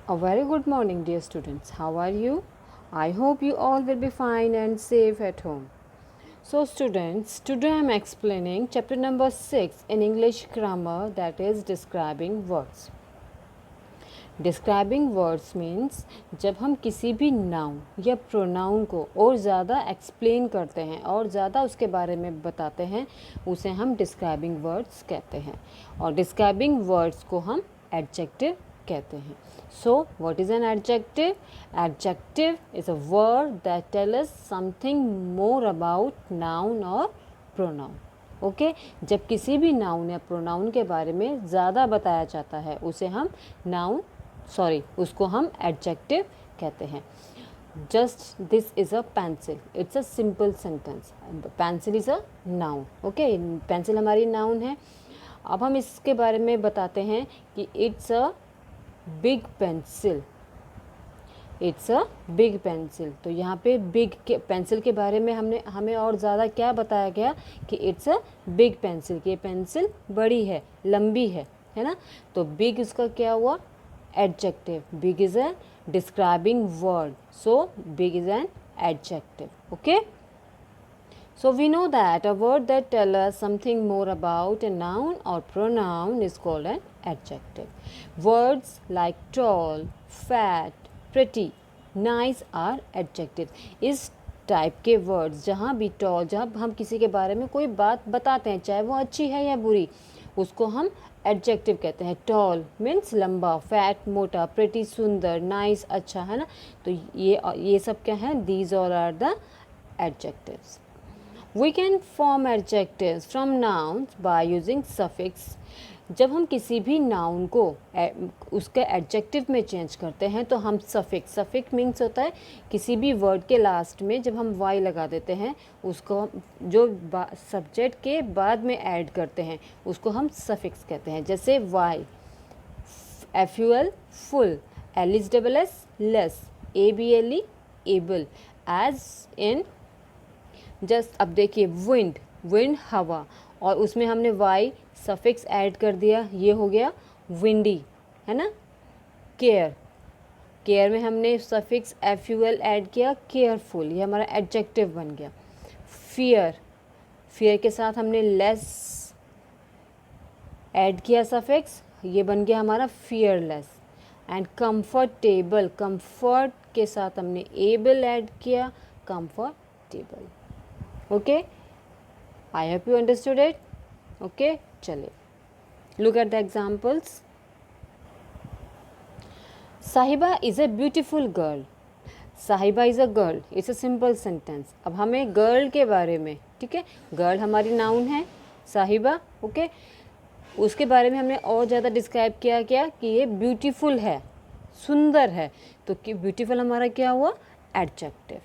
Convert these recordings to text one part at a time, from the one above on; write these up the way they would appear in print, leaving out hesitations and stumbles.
A very good morning, dear students. How are you? I hope you all will be fine and safe at home. So, students, today I am explaining chapter number 6 in English grammar, that is describing words. Describing words means जब हम किसी भी noun या pronoun को और ज़्यादा explain करते हैं और ज़्यादा उसके बारे में बताते हैं, उसे हम डिस्क्राइबिंग वर्ड्स कहते हैं। और डिस्क्राइबिंग वर्ड्स को हम एडजेक्टिव कहते हैं। So what is an adjective? Adjective is a word that tell us something more about noun और प्रोनाउन। ओके जब किसी भी नाउन या प्रोनाउन के बारे में ज़्यादा बताया जाता है, उसे हम उसको हम एडजेक्टिव कहते हैं। Just this is a pencil, it's a simple sentence. Pencil is a noun. Okay pencil हमारी नाउन है। अब हम इसके बारे में बताते हैं कि it's a big pencil. It's a big pencil. तो यहाँ पे बिग के पेंसिल के बारे में हमें और ज़्यादा क्या बताया गया कि इट्स अ बिग पेंसिल, कि ये पेंसिल बड़ी है, लंबी है ना। तो बिग उसका क्या हुआ? Adjective. Big is a describing word, so big is an adjective. Okay, so we know that a word that tells us something more about a noun or pronoun is called an adjective. Words like tall, fat, pretty, nice are adjectives. इस type के words, जहाँ भी toll, जब हम किसी के बारे में कोई बात बताते हैं, चाहे वो अच्छी है या बुरी, उसको हम एडजेक्टिव कहते हैं। टॉल मीन्स लंबा, फैट मोटा, प्रिटी सुंदर, नाइस अच्छा, है ना। तो ये सब क्या है? These all are the adjectives. We can form adjectives from nouns by using suffix. जब हम किसी भी नाउन को उसके एडजेक्टिव में चेंज करते हैं तो हम सफिक्स मीन्स होता है किसी भी वर्ड के लास्ट में जब हम वाई लगा देते हैं, उसको जो सब्जेक्ट के बाद में ऐड करते हैं उसको हम सफिक्स कहते हैं। जैसे y, FUL ful, LS less, ABLE able, एज इन। जस्ट अब देखिए विंड हवा, और उसमें हमने वाई सफिक्स ऐड कर दिया, ये हो गया विंडी, है ना। केयर में हमने सफिक्स FUL ऐड किया, केयरफुल, ये हमारा एडजेक्टिव बन गया। फियर के साथ हमने लेस ऐड किया सफिक्स, ये बन गया हमारा फियरलेस। एंड कंफर्टेबल, कंफर्ट के साथ हमने एबल ऐड किया, comfortable. Okay, I hope you understood it. Okay, चलिए look at the examples. Sahiba is a beautiful girl. Sahiba is a girl. It's a simple sentence. अब हमें girl के बारे में, ठीक है, गर्ल हमारी नाउन है, साहिबा, ओके, उसके बारे में हमने और ज़्यादा डिस्क्राइब किया क्या कि ये ब्यूटीफुल है, सुंदर है। तो कि ब्यूटीफुल हमारा क्या हुआ? Adjective.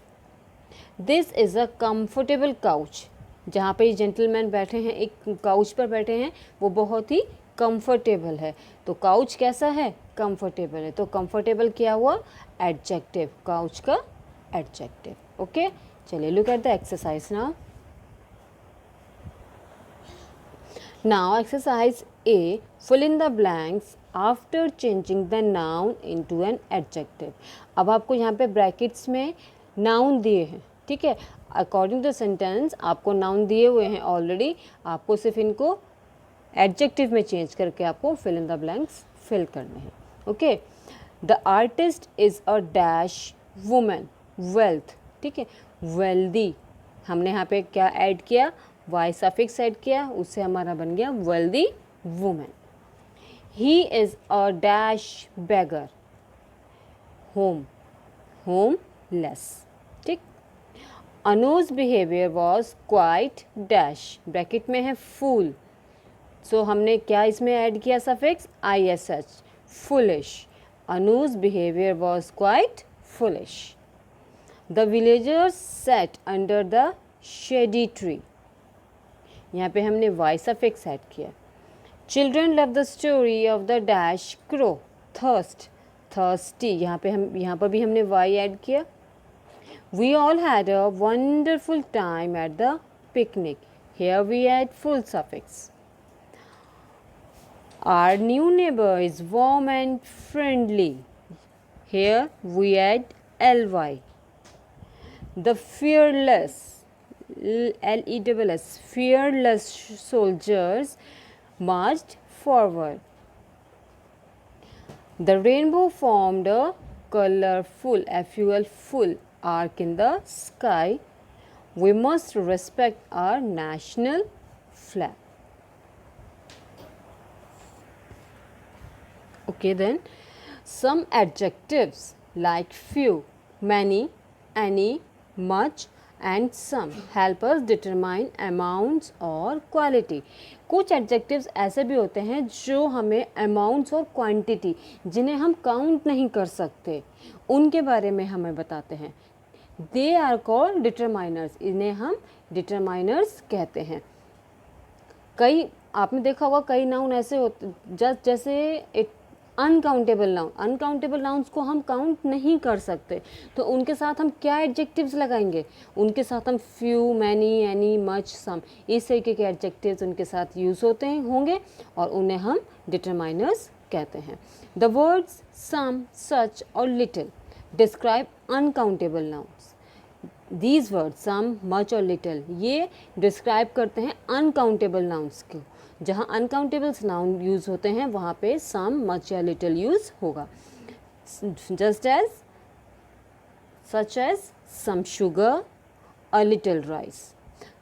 This is a comfortable couch. जहाँ पे जेंटलमैन बैठे हैं, एक काउच पर बैठे हैं, वो बहुत ही कंफर्टेबल है। तो काउच कैसा है? कंफर्टेबल है। तो कंफर्टेबल क्या हुआ? एडजेक्टिव, काउच का एडजेक्टिव। ओके, चलिए look at the exercise now. Now exercise A, fill in the blanks after changing the noun into an adjective. अब आपको यहाँ पे ब्रैकेट्स में नाउन दिए हैं, ठीक है। अकॉर्डिंग टू सेंटेंस आपको नाउन दिए हुए हैं ऑलरेडी, आपको सिर्फ इनको एडजेक्टिव में चेंज करके आपको fill in the blanks fill करने हैं। Okay, the artist is a dash woman, wealth, ठीक है, वेल्दी, हमने यहाँ पे क्या ऐड किया? वाई सफिक्स ऐड किया, उससे हमारा बन गया wealthy women. He is a dash beggar, homeless, ठीक। Anuj behaviour was quite dash, bracket में है फूल, सो हमने क्या इसमें ऐड किया? Suffix ISH, foolish. Anuj behaviour was quite foolish. The villagers set under the shady tree, यहाँ पे हमने वाई सफिक्स ऐड किया। Children love the story of the dash crow, thirsty, यहाँ पर भी हमने वाई ऐड किया। We all had a wonderful time at the picnic, here we add full suffix. Our new neighbor is warm and friendly. Here we add ly. The fearless, L-E-S-S, fearless soldiers marched forward. The rainbow formed a colorful, full arc in the sky. We must respect our national flag. Okay, then some adjectives like few, many, any, much and some help us determine amounts और quality. कुछ adjectives ऐसे भी होते हैं जो हमें amounts और quantity जिन्हें हम count नहीं कर सकते उनके बारे में हमें बताते हैं. They are called determiners. इन्हें हम determiners कहते हैं. कई आपने देखा होगा कई नाउन ऐसे होते जैसे अनकाउंटेबल नाउन्स को हम काउंट नहीं कर सकते तो उनके साथ हम क्या एडजेक्टिव्स लगाएंगे. उनके साथ हम फ्यू, मैनी, एनी, मच, सम इस तरीके के एडजेक्टिव्स उनके साथ यूज़ होंगे और उन्हें हम डिटरमाइनर्स कहते हैं. द वर्ड्स सम, सच और little describe uncountable nouns. These words some, much और लिटिल ये डिस्क्राइब करते हैं अनकाउंटेबल नाउन्स को. जहाँ अनकाउंटेबल्स नाउन यूज़ होते हैं वहाँ पे सम, मच या लिटिल यूज़ होगा. Just as such as some sugar, a little rice.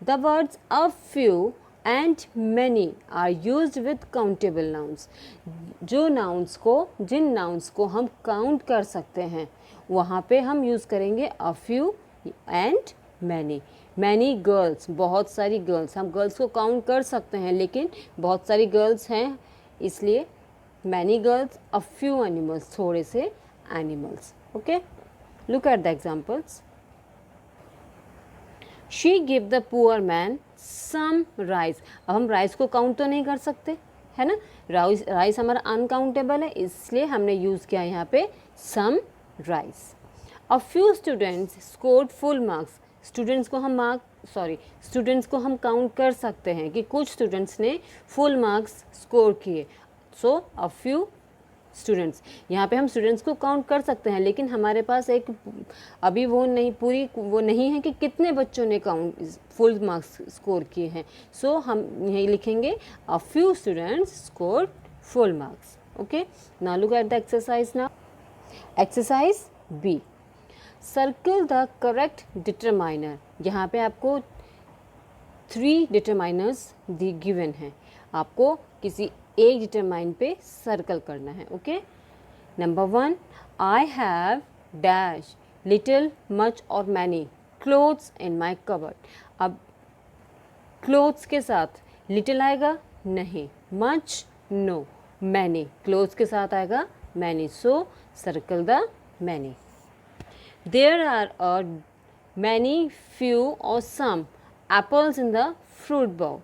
The words a few and many are used with countable nouns. जिन नाउन्स को हम काउंट कर सकते हैं वहाँ पे हम यूज़ करेंगे अ few and many. Many girls, बहुत सारी गर्ल्स. हम गर्ल्स को काउंट कर सकते हैं लेकिन बहुत सारी गर्ल्स हैं इसलिए many girls, a few animals, थोड़े से animals. Okay, look at the examples. She give the poor man some rice. अब हम राइस को काउंट तो नहीं कर सकते है ना. राइस हमारा अनकाउंटेबल है इसलिए हमने यूज़ किया यहाँ पे some rice. A few students scored full marks. Students को हम काउंट कर सकते हैं कि कुछ स्टूडेंट्स ने फुल मार्क्स स्कोर किए. सो अ फ्यू स्टूडेंट्स, यहाँ पे हम स्टूडेंट्स को काउंट कर सकते हैं लेकिन हमारे पास एक अभी वो नहीं है कि कितने बच्चों ने फुल मार्क्स स्कोर किए हैं. सो हम यही लिखेंगे a few students scored full marks. Okay, now look at the exercise. Now exercise B, circle the correct determiner. यहाँ पे आपको 3 डिटरमाइनर्स गिवन हैं. आपको किसी एक डिटरमाइन पे सर्कल करना है. Okay, number 1, I have dash little, much और many clothes in my cupboard. अब क्लोथ्स के साथ लिटिल आएगा नहीं, मच नो, मैनी क्लोथ्स के साथ आएगा many. So circle the many. There are many, few or some apples in the fruit bowl.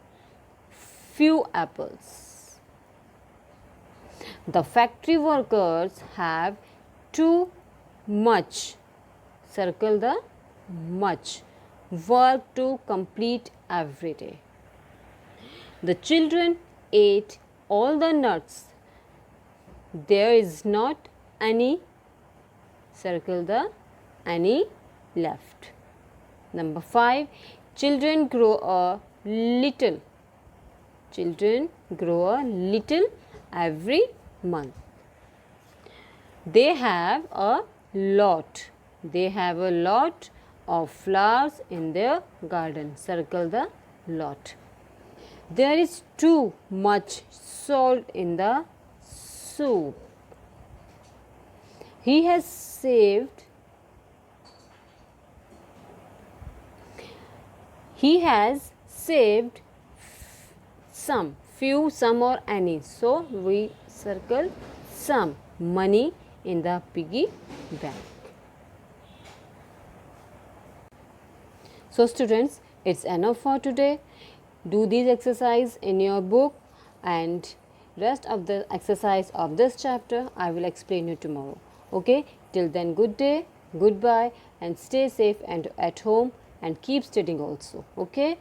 Few apples. The factory workers have too much. Circle the much. Work to complete every day. The children ate all the nuts. There is not any. Circle the any left. Number 5, children grow a little. Children grow a little every month. They have a lot. They have a lot of flowers in their garden. Circle the lot. There is too much salt in the soup. He has saved some, few, some or any. So we circle some money in the piggy bank. So students, it's enough for today. Do these exercise in your book and rest of the exercise of this chapter I will explain you tomorrow. Okay, till then, good day, goodbye and stay safe and at home and keep studying also. Okay.